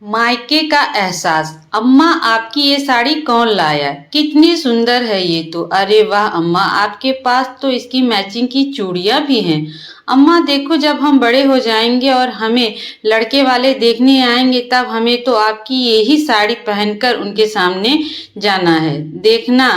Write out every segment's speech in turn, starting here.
मायके का एहसास। अम्मा, आपकी ये साड़ी कौन लाया? कितनी सुंदर है ये तो। अरे वाह अम्मा, आपके पास तो इसकी मैचिंग की चूड़ियां भी हैं। अम्मा देखो, जब हम बड़े हो जाएंगे और हमें लड़के वाले देखने आएंगे तब हमें तो आपकी यही साड़ी पहनकर उनके सामने जाना है। देखना,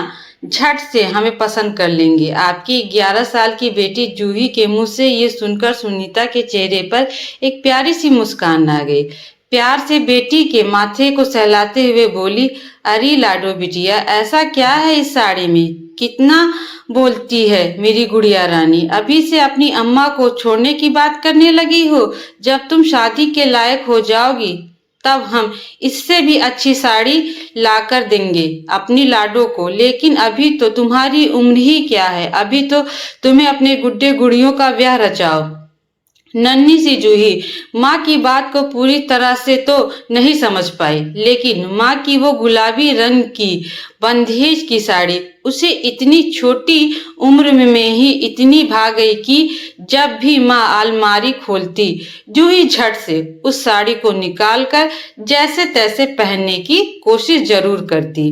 झट से हमें पसंद कर लेंगे। आपकी 11 साल की बेटी जूही के मुंह से ये सुनकर सुनीता के चेहरे पर एक प्यारी सी मुस्कान आ गई। प्यार से बेटी के माथे को सहलाते हुए बोली, अरे लाडो बिटिया, ऐसा क्या है इस साड़ी में? कितना बोलती है मेरी गुड़िया रानी। अभी से अपनी अम्मा को छोड़ने की बात करने लगी हो। जब तुम शादी के लायक हो जाओगी तब हम इससे भी अच्छी साड़ी ला कर देंगे अपनी लाडो को। लेकिन अभी तो तुम्हारी उम्र ही क्या है, अभी तो तुम्हें अपने गुड्डे गुड़ियों का ब्याह रचाओ। नन्ही सी जूही माँ की बात को पूरी तरह से तो नहीं समझ पाई, लेकिन माँ की वो गुलाबी रंग की बंदेज की साड़ी उसे इतनी छोटी उम्र में ही इतनी भा गई कि जब भी माँ अलमारी खोलती, जूही झट से उस साड़ी को निकालकर जैसे तैसे पहनने की कोशिश जरूर करती।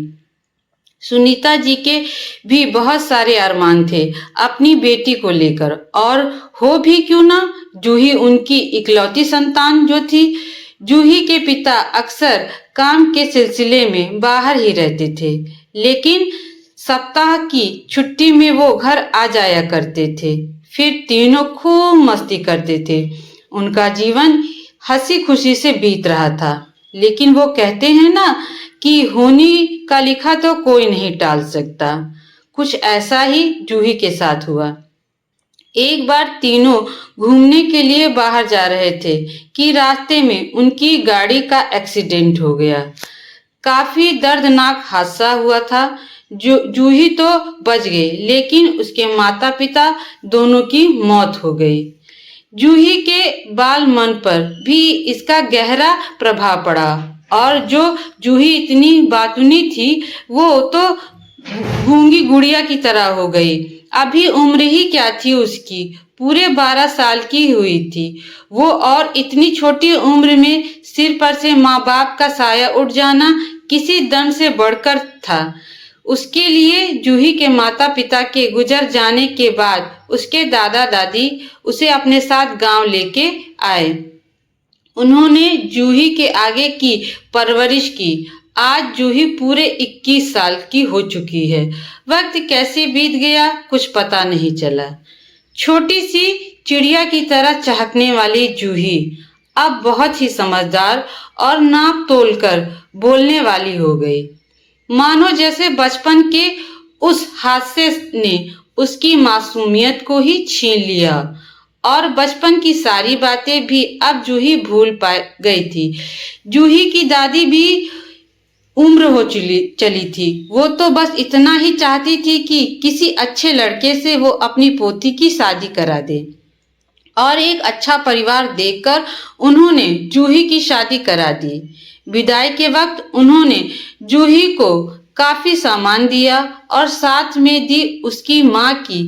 सुनीता जी के भी बहुत सारे अरमान थे अपनी बेटी को लेकर, और हो भी क्यों ना, जूही उनकी इकलौती संतान जो थी। जूही के पिता अक्सर काम के सिलसिले में बाहर ही रहते थे, लेकिन सप्ताह की छुट्टी में वो घर आ जाया करते थे। फिर तीनों खूब मस्ती करते थे। उनका जीवन हंसी खुशी से बीत रहा था। लेकिन वो कहते हैं ना कि होनी का लिखा तो कोई नहीं टाल सकता। कुछ ऐसा ही जूही के साथ हुआ। एक बार तीनों घूमने के लिए बाहर जा रहे थे कि रास्ते में उनकी गाड़ी का एक्सीडेंट हो गया। काफी दर्दनाक हादसा हुआ था। जूही तो बच गई, लेकिन उसके माता पिता दोनों की मौत हो गई। जूही के बाल मन पर भी इसका गहरा प्रभाव पड़ा, और जो जूही इतनी बातूनी थी वो तो गूंगी गुड़िया की तरह हो गई। अभी उम्र ही क्या थी उसकी, पूरे 12 साल की हुई थी वो, और इतनी छोटी उम्र में सिर पर से माँ बाप का साया उठ जाना किसी दंड से बढ़कर था। उसके लिए जूही के माता पिता के गुजर जाने के बाद उसके दादा दादी उसे अपने साथ गांव लेके आए। उन्होंने जूही के आगे की परवरिश की। आज जूही पूरे 21 साल की हो चुकी है। वक्त कैसे बीत गया कुछ पता नहीं चला। छोटी सी चिड़िया की तरह चहकने वाली जूही अब बहुत ही समझदार और नाप तोल कर बोलने वाली हो गई। मानो जैसे बचपन के उस हादसे ने उसकी मासूमियत को ही छीन लिया, और बचपन की सारी बातें भी अब जूही भूल पा गई थी। जूही की दादी भी उम्र हो चली थी। वो तो बस इतना ही चाहती थी कि किसी अच्छे लड़के से वो अपनी पोती की शादी करा दे, और एक अच्छा परिवार देखकर उन्होंने जूही की शादी करा दी। विदाई के वक्त उन्होंने जूही को काफी सामान दिया और साथ में दी उसकी माँ की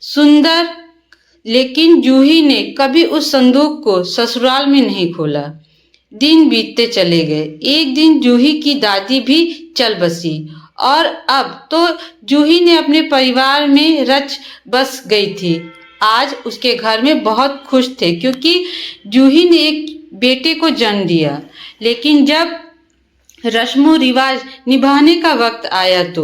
सुंदर, लेकिन जूही ने कभी उस संदूक को ससुराल में नहीं खोला। दिन बीतते चले गए। एक दिन जूही की दादी भी चल बसी, और अब तो जूही ने अपने परिवार में रच बस गई थी। आज उसके घर में बहुत खुश थे क्योंकि जूही ने एक बेटे को जन्म दिया। लेकिन जब रस्मों रिवाज निभाने का वक्त आया तो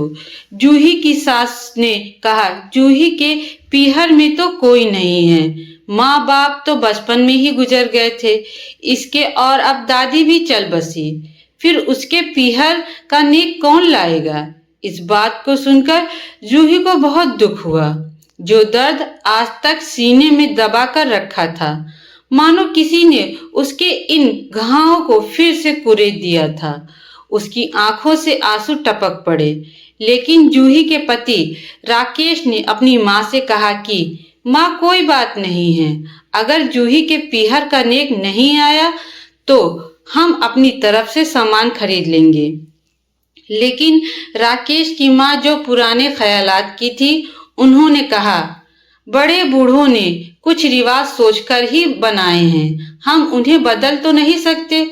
जूही की सास ने कहा, जूही के पीहर में तो कोई नहीं है। माँ बाप तो बचपन में ही गुजर गए थे इसके, और अब दादी भी चल बसी। फिर उसके पीहर का नेक कौन लाएगा? इस बात को सुनकर जूही को बहुत दुख हुआ। जो दर्द आज तक सीने में दबा कर रखा था, मानो किसी ने उसके इन घावों को फिर से कुरेद दिया था। उसकी आंखों से आंसू टपक पड़े। लेकिन जूही के पति राकेश ने अपनी माँ से कहा कि माँ, कोई बात नहीं है, अगर जूही के पीहर का नेक नहीं आया तो हम अपनी तरफ से सामान खरीद लेंगे। लेकिन राकेश की माँ जो पुराने ख्यालात की थी, उन्होंने कहा, बड़े बूढ़ों ने कुछ रिवाज सोचकर ही बनाए हैं, हम उन्हें बदल तो नहीं सकते।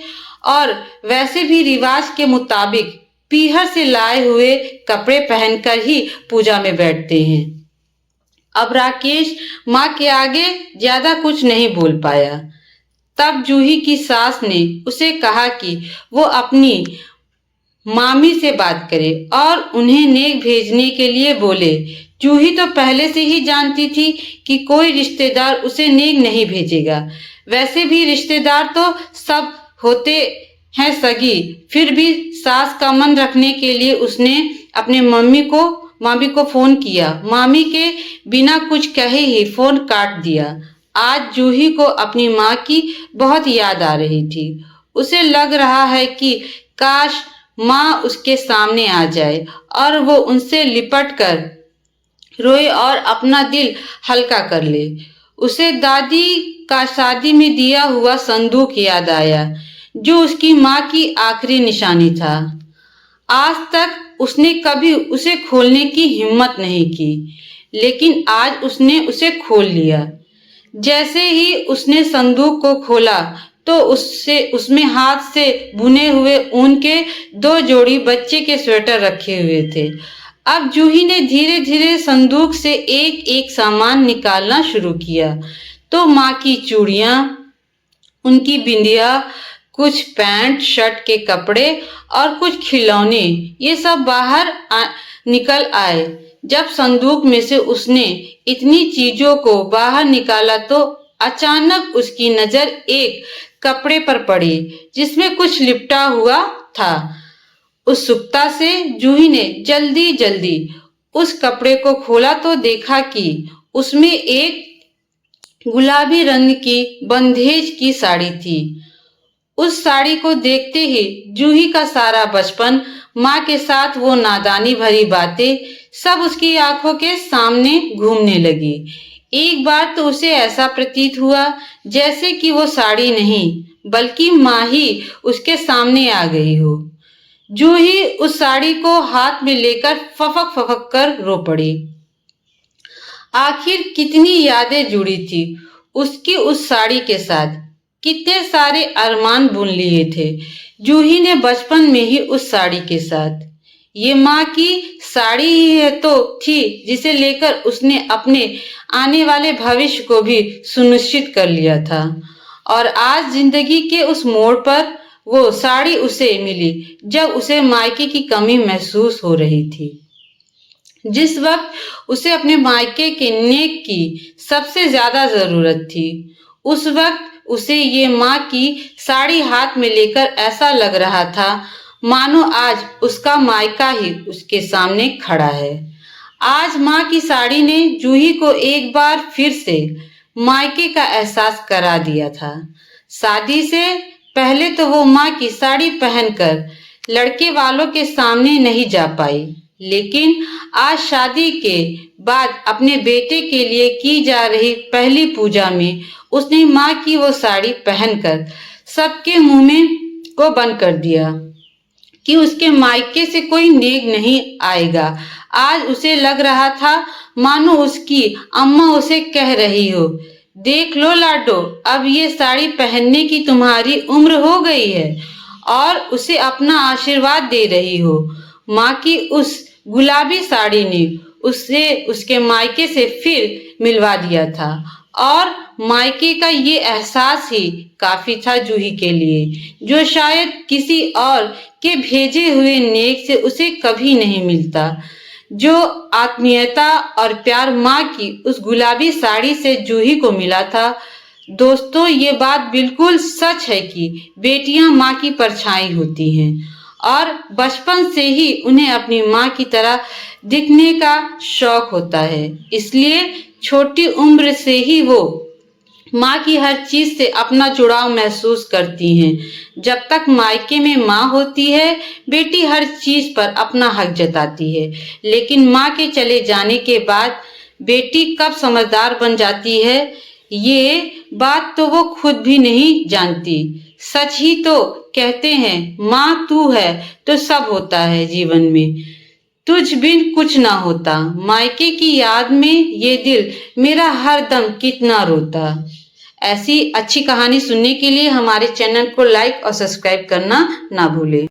और वैसे भी रिवाज के मुताबिक पीहर से लाए हुए कपड़े पहनकर ही पूजा में बैठते हैं। अब राकेश माँ के आगे ज्यादा कुछ नहीं बोल पाया। तब जूही की सास ने उसे कहा कि वो अपनी मामी से बात करे और उन्हें नेक भेजने के लिए बोले। जूही तो पहले से ही जानती थी कि कोई रिश्तेदार उसे नेक नहीं भेजेगा। वैसे भी रिश्तेदार तो सब होते हैं सगी, फिर भी सास का मन रखने के लिए उसने अपने मामी को फोन किया। मामी के बिना कुछ कहे ही फोन काट दिया। आज जूही को अपनी माँ की बहुत याद आ रही थी। उसे लग रहा है कि काश माँ उसके सामने आ जाए और वो उनसे लिपट कर रोए और अपना दिल हल्का कर ले। उसे दादी का शादी में दिया हुआ संदूक याद आया, जो उसकी माँ की आखिरी निशानी था। आज तक उसने कभी उसे खोलने की हिम्मत नहीं की, लेकिन आज उसने उसे खोल लिया। जैसे ही उसने संदूक को खोला तो उसमें हाथ से बुने हुए ऊन के 2 जोड़ी बच्चे के स्वेटर रखे हुए थे। अब जूही ने धीरे धीरे संदूक से एक एक सामान निकालना शुरू किया तो माँ की चूड़ियाँ, उनकी बिंदिया, कुछ पैंट शर्ट के कपड़े और कुछ खिलौने, ये सब बाहर निकल आए। जब संदूक में से उसने इतनी चीजों को बाहर निकाला तो अचानक उसकी नजर एक कपड़े पर पड़ी जिसमें कुछ लिपटा हुआ था। उत्सुकता से जूही ने जल्दी जल्दी उस कपड़े को खोला तो देखा कि उसमें एक गुलाबी रंग की बंधेज की साड़ी थी। उस साड़ी को देखते ही जूही का सारा बचपन, माँ के साथ वो नादानी भरी बातें सब उसकी आंखों के सामने घूमने लगी। एक बार तो उसे ऐसा प्रतीत हुआ जैसे कि वो साड़ी नहीं बल्कि माँ ही उसके सामने आ गई हो। जूही उस साड़ी को हाथ में लेकर फफक फफक कर रो पड़ी। आखिर कितनी यादें जुड़ी थी उसकी उस साड़ी के साथ, कितने सारे अरमान बुन लिए थे जूही ने बचपन में ही उस साड़ी के साथ। ये माँ की साड़ी ही है तो थी जिसे लेकर उसने अपने आने वाले भविष्य को भी सुनिश्चित कर लिया था। और आज जिंदगी के उस मोड़ पर वो साड़ी उसे मिली जब उसे मायके की कमी महसूस हो रही थी। जिस वक्त उसे अपने मायके के नेक की सबसे ज्यादा जरूरत थी, उस वक्त उसे ये माँ की साड़ी हाथ में लेकर ऐसा लग रहा था मानो आज उसका मायका ही उसके सामने खड़ा है। आज माँ की साड़ी ने जूही को एक बार फिर से मायके का एहसास करा दिया था। शादी से पहले तो वो माँ की साड़ी पहनकर लड़के वालों के सामने नहीं जा पाई, लेकिन आज शादी के बाद अपने बेटे के लिए की जा रही पहली पूजा में उसने माँ की वो साड़ी पहनकर सबके मुंह में को बंद कर दिया कि उसके मायके से कोई नेक नहीं आएगा। आज उसे लग रहा था मानो उसकी अम्मा उसे कह रही हो, देख लो लाडो, अब ये साड़ी पहनने की तुम्हारी उम्र हो गई है, और उसे अपना आशीर्वाद दे रही हो। माँ की उस गुलाबी साड़ी ने उसे उसके मायके से फिर मिलवा दिया था और मायके का ये एहसास ही काफी था जूही के लिए, जो शायद किसी और के भेजे हुए नेक से उसे कभी नहीं मिलता। जो आत्मीयता और प्यार माँ की उस गुलाबी साड़ी से जूही को मिला था। दोस्तों, ये बात बिल्कुल सच है कि बेटियां माँ की परछाई होती हैं और बचपन से ही उन्हें अपनी माँ की तरह दिखने का शौक होता है। इसलिए छोटी उम्र से ही वो माँ की हर चीज से अपना जुड़ाव महसूस करती हैं। जब तक मायके में माँ होती है, बेटी हर चीज पर अपना हक जताती है, लेकिन माँ के चले जाने के बाद बेटी कब समझदार बन जाती है, ये बात तो वो खुद भी नहीं जानती। सच ही तो कहते हैं, माँ तू है तो सब होता है जीवन में, तुझ बिन कुछ ना होता। मायके की याद में ये दिल मेरा हर दम कितना रोता। ऐसी अच्छी कहानी सुनने के लिए हमारे चैनल को लाइक और सब्सक्राइब करना ना भूलें।